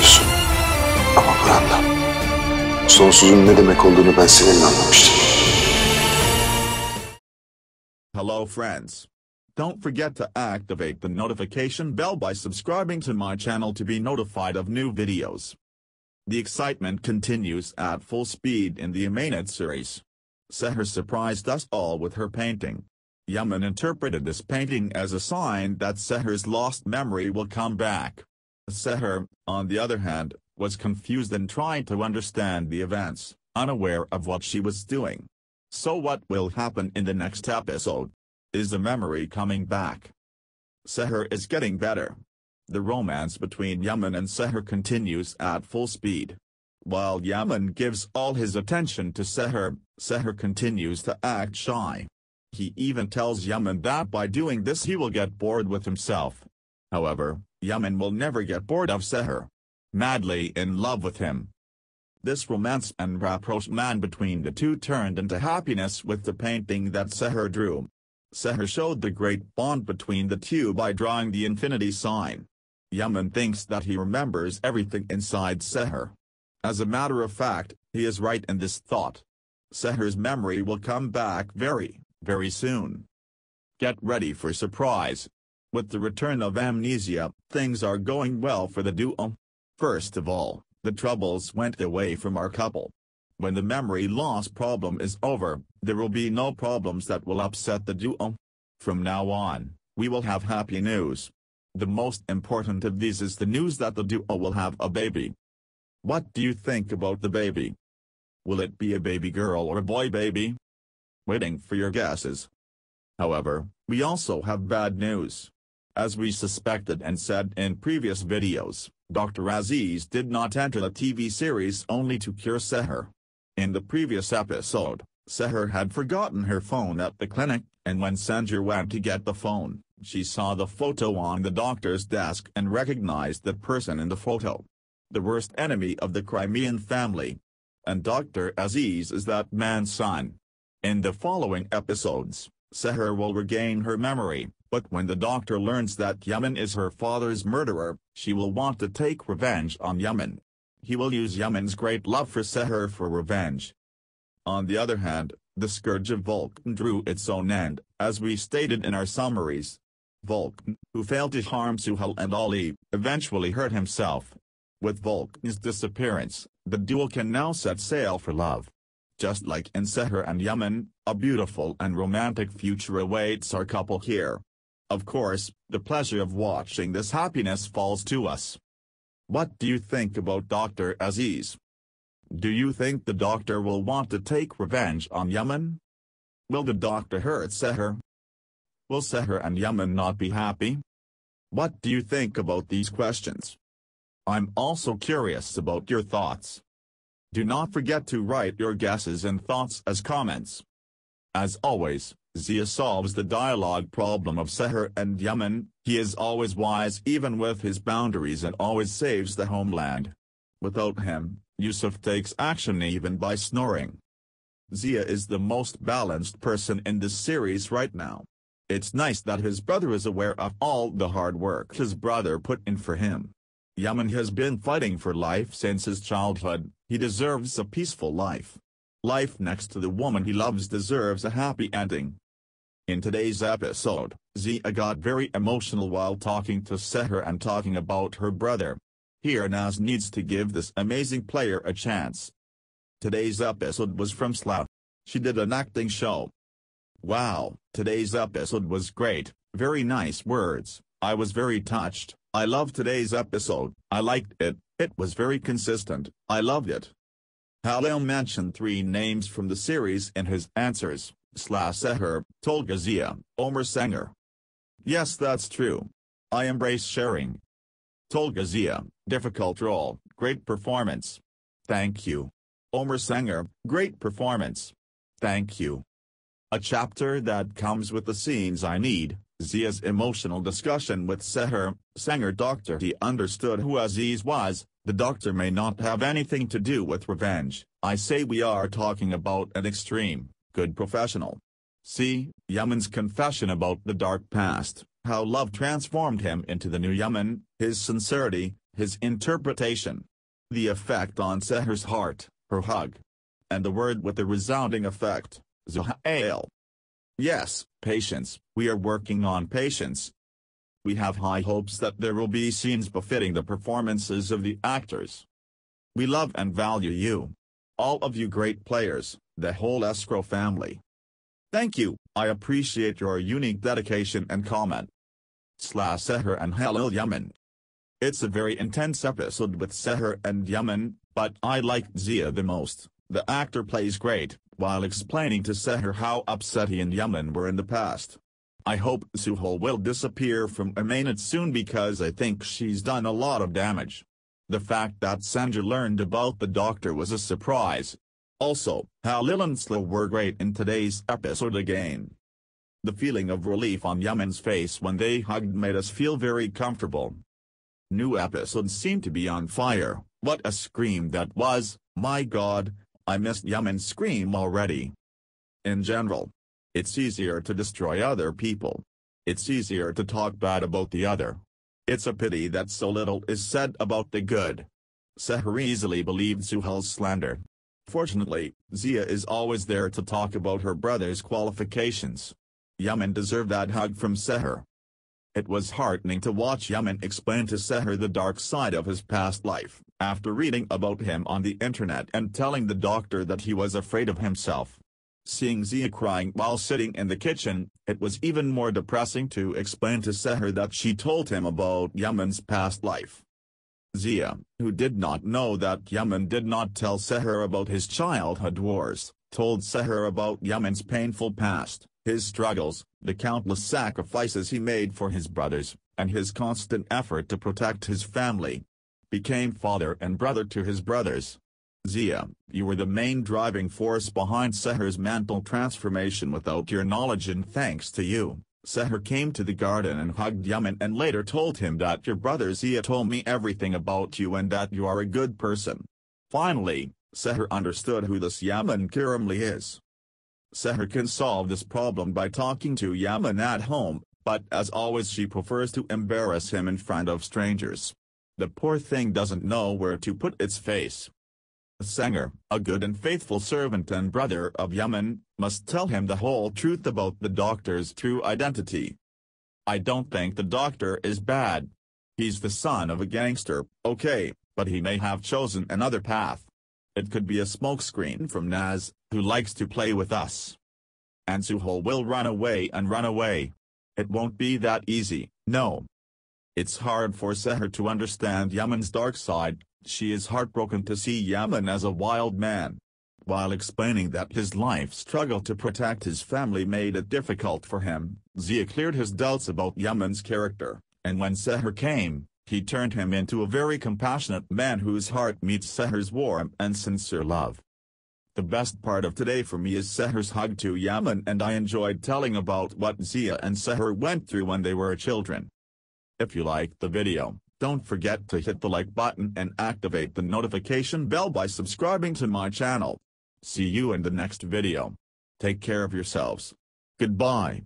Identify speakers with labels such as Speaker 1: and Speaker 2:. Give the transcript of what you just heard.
Speaker 1: ölüsün. Ama buranla. Sonsuzun ne demek olduğunu ben seninle anlamıştım.
Speaker 2: Hello friends. Don't forget to activate the notification bell by subscribing to my channel to be notified of new videos. The excitement continues at full speed in the Emanet series. Seher surprised us all with her painting. Yaman interpreted this painting as a sign that Seher's lost memory will come back. Seher, on the other hand, was confused and tried to understand the events, unaware of what she was doing. So what will happen in the next episode? Is the memory coming back? Seher is getting better. The romance between Yaman and Seher continues at full speed. While Yaman gives all his attention to Seher, Seher continues to act shy. He even tells Yaman that by doing this he will get bored with himself. However, Yaman will never get bored of Seher. Madly in love with him. This romance and rapprochement between the two turned into happiness with the painting that Seher drew. Seher showed the great bond between the two by drawing the infinity sign. Yaman thinks that he remembers everything inside Seher. As a matter of fact, he is right in this thought. Seher's memory will come back very soon. Get ready for surprise. With the return of amnesia, things are going well for the duo. First of all, the troubles went away from our couple. When the memory loss problem is over, there will be no problems that will upset the duo. From now on, we will have happy news. The most important of these is the news that the duo will have a baby. What do you think about the baby? Will it be a baby girl or a boy baby? Waiting for your guesses. However, we also have bad news. As we suspected and said in previous videos, Dr. Aziz did not enter the TV series only to cure Seher. In the previous episode, Seher had forgotten her phone at the clinic, and when Sanjay went to get the phone, she saw the photo on the doctor's desk and recognized the person in the photo. The worst enemy of the Crimean family. And Dr. Aziz is that man's son. In the following episodes, Seher will regain her memory, but when the doctor learns that Yaman is her father's murderer, she will want to take revenge on Yaman. He will use Yaman's great love for Seher for revenge. On the other hand, the scourge of Vulcan drew its own end, as we stated in our summaries. Vulcan, who failed to harm Suhail and Ali, eventually hurt himself. With Vulcan's disappearance, the duo can now set sail for love. Just like in Seher and Yaman, a beautiful and romantic future awaits our couple here. Of course, the pleasure of watching this happiness falls to us. What do you think about Dr. Aziz? Do you think the doctor will want to take revenge on Yaman? Will the doctor hurt Seher? Will Seher and Yaman not be happy? What do you think about these questions? I'm also curious about your thoughts. Do not forget to write your guesses and thoughts as comments. As always, Zia solves the dialogue problem of Seher and Yaman. He is always wise even with his boundaries and always saves the homeland. Without him, Yusuf takes action even by snoring. Zia is the most balanced person in this series right now. It's nice that his brother is aware of all the hard work his brother put in for him. Yaman has been fighting for life since his childhood. He deserves a peaceful life. Life next to the woman he loves deserves a happy ending. In today's episode, Zia got very emotional while talking to Seher and talking about her brother. Here Naz needs to give this amazing player a chance. Today's episode was from Slough. She did an acting show. Wow, today's episode was great, very nice words, I was very touched. I loved today's episode, I liked it, it was very consistent, I loved it. Halil mentioned 3 names from the series in his answers, Seher, Tolga Zia, Omer Sanger. Yes, that's true. I embrace sharing. Tolga Zia, difficult role, great performance. Thank you. Omer Sanger, great performance. Thank you. A chapter that comes with the scenes I need. Zia's emotional discussion with Seher, Sanger doctor. He understood who Aziz was. The doctor may not have anything to do with revenge. I say we are talking about an extreme, good professional. See, Yaman's confession about the dark past, how love transformed him into the new Yaman, his sincerity, his interpretation, the effect on Seher's heart, her hug, and the word with the resounding effect, SEHYAM. Yes, patience, we are working on patience. We have high hopes that there will be scenes befitting the performances of the actors. We love and value you. All of you great players, the whole escrow family. Thank you, I appreciate your unique dedication and comment. Seher and Halil Yaman. It's a very intense episode with Seher and Yaman, but I liked Zia the most. The actor plays great, while explaining to Seher how upset he and Yaman were in the past. I hope Suhul will disappear from Emanet soon because I think she's done a lot of damage. The fact that Sanjay learned about the doctor was a surprise. Also, Halil and Slo were great in today's episode again. The feeling of relief on Yaman's face when they hugged made us feel very comfortable. New episodes seem to be on fire. What a scream that was, my god, I missed Yaman's scream already. In general, it's easier to destroy other people. It's easier to talk bad about the other. It's a pity that so little is said about the good. Seher easily believed Suhal's slander. Fortunately, Zia is always there to talk about her brother's qualifications. Yaman deserved that hug from Seher. It was heartening to watch Yaman explain to Seher the dark side of his past life, after reading about him on the internet and telling the doctor that he was afraid of himself. Seeing Zia crying while sitting in the kitchen, it was even more depressing to explain to Seher that she told him about Yaman's past life. Zia, who did not know that Yaman did not tell Seher about his childhood wars, told Seher about Yaman's painful past, his struggles, the countless sacrifices he made for his brothers, and his constant effort to protect his family. Became father and brother to his brothers. Zia, you were the main driving force behind Seher's mental transformation. Without your knowledge and thanks to you, Seher came to the garden and hugged Yaman and later told him that your brother Zia told me everything about you and that you are a good person. Finally, Seher understood who this Yaman Kırımlı is. Seher can solve this problem by talking to Yaman at home, but as always she prefers to embarrass him in front of strangers. The poor thing doesn't know where to put its face. Seher, a good and faithful servant and brother of Yaman, must tell him the whole truth about the doctor's true identity. I don't think the doctor is bad. He's the son of a gangster, okay, but he may have chosen another path. It could be a smokescreen from Naz, who likes to play with us. And Suhul will run away and run away. It won't be that easy, no. It's hard for Seher to understand Yaman's dark side. She is heartbroken to see Yaman as a wild man. While explaining that his life struggle to protect his family made it difficult for him, Zia cleared his doubts about Yaman's character, and when Seher came, he turned him into a very compassionate man whose heart meets Seher's warm and sincere love. The best part of today for me is Seher's hug to Yaman, and I enjoyed telling about what Zia and Seher went through when they were children. If you liked the video, don't forget to hit the like button and activate the notification bell by subscribing to my channel. See you in the next video. Take care of yourselves. Goodbye.